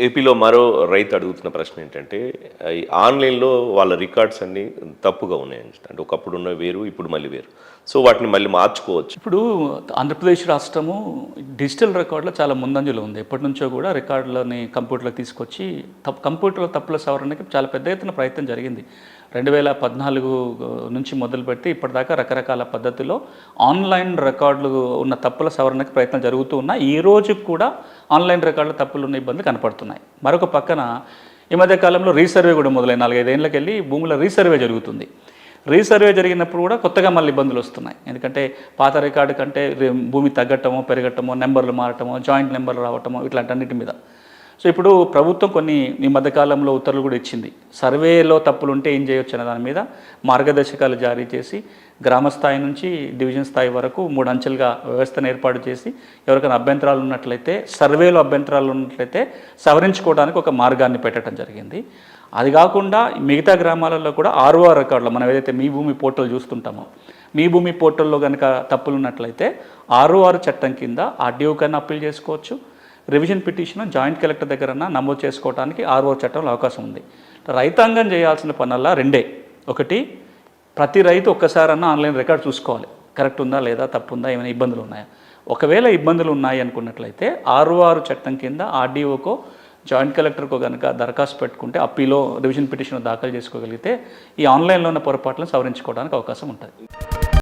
ఏపీలో మరో రైతు అడుగుతున్న ప్రశ్న ఏంటంటే, ఈ ఆన్‌లైన్‌లో వాళ్ళ రికార్డ్స్ అన్నీ తప్పుగా ఉన్నాయని. అంటే ఒకప్పుడు ఉన్నవి వేరు, ఇప్పుడు మళ్ళీ వేరు. సో, వాటిని మళ్ళీ మార్చుకోవచ్చు. ఇప్పుడు ఆంధ్రప్రదేశ్ రాష్ట్రము డిజిటల్ రికార్డులో చాలా ముందంజలో ఉంది. ఎప్పటినుంచో కూడా రికార్డులని కంప్యూటర్‌లోకి తీసుకొచ్చి కంప్యూటర్‌లో తప్పుల సవరణకి చాలా పెద్ద ఎత్తున ప్రయత్నం జరిగింది. 2014 నుంచి మొదలుపెట్టి ఇప్పటిదాకా రకరకాల పద్ధతిలో ఆన్‌లైన్ రికార్డులు ఉన్న తప్పుల సవరణకి ప్రయత్నం జరుగుతూ ఉన్నాయి. ఈ రోజు కూడా ఆన్‌లైన్ రికార్డుల తప్పులు ఉన్న ఇబ్బందులు కనపడుతున్నాయి. మరొక పక్కన ఈ మధ్య కాలంలో రీసర్వే కూడా మొదలైన 4-5 ఏళ్ళకెళ్ళి భూముల రీసర్వే జరుగుతుంది. రీసర్వే జరిగినప్పుడు కూడా కొత్తగా మళ్ళీ ఇబ్బందులు వస్తున్నాయి. ఎందుకంటే పాత రికార్డు కంటే భూమి తగ్గటమో, పెరగటమో, నెంబర్లు మారటమో, జాయింట్ నెంబర్లు రావటమో ఇట్లాంటన్నిటి మీద. సో ఇప్పుడు ప్రభుత్వం కొన్ని ఈ మధ్యకాలంలో ఉత్తర్వులు కూడా ఇచ్చింది. సర్వేలో తప్పులు ఉంటే ఏం చేయొచ్చు అనే దాని మీద మార్గదర్శకాలు జారీ చేసి గ్రామ స్థాయి నుంచి డివిజన్ స్థాయి వరకు 3 అంచెలుగా వ్యవస్థను ఏర్పాటు చేసి ఎవరికైనా అభ్యంతరాలు ఉన్నట్లయితే, సర్వేలో అభ్యంతరాలు ఉన్నట్లయితే సవరించుకోవడానికి ఒక మార్గాన్ని పెట్టడం జరిగింది. అది కాకుండా మిగతా గ్రామాలలో కూడా ఆర్ఓఆర్ రికార్డులో మనం ఏదైతే మీ భూమి పోర్టల్ చూస్తుంటామో, మీ భూమి పోర్టల్లో కనుక తప్పులు ఉన్నట్లయితే ఆర్ఓఆర్ చట్టం కింద ఆర్డీఓ కన్నా అప్పీల్ చేసుకోవచ్చు. రివిజన్ పిటిషన్ జాయింట్ కలెక్టర్ దగ్గరన్నా నమోదు చేసుకోవడానికి ఆర్ఓ చట్టంలో అవకాశం ఉంది. రైతాంగం చేయాల్సిన పనుల్లో 2. ఒకటి, ప్రతి రైతు ఒక్కసారన్నా ఆన్లైన్ రికార్డ్ చూసుకోవాలి. కరెక్ట్ ఉందా లేదా, తప్పు ఉందా, ఏమైనా ఇబ్బందులు ఉన్నాయా. ఒకవేళ ఇబ్బందులు ఉన్నాయి అనుకున్నట్లయితే ఆర్ఓఆర్ చట్టం కింద ఆర్డీఓకో జాయింట్ కలెక్టర్కో కనుక దరఖాస్తు పెట్టుకుంటే అప్పీలో రివిజన్ పిటిషన్ దాఖలు చేసుకోగలిగితే ఈ ఆన్లైన్లో ఉన్న పొరపాట్లను సవరించుకోవడానికి అవకాశం ఉంటుంది.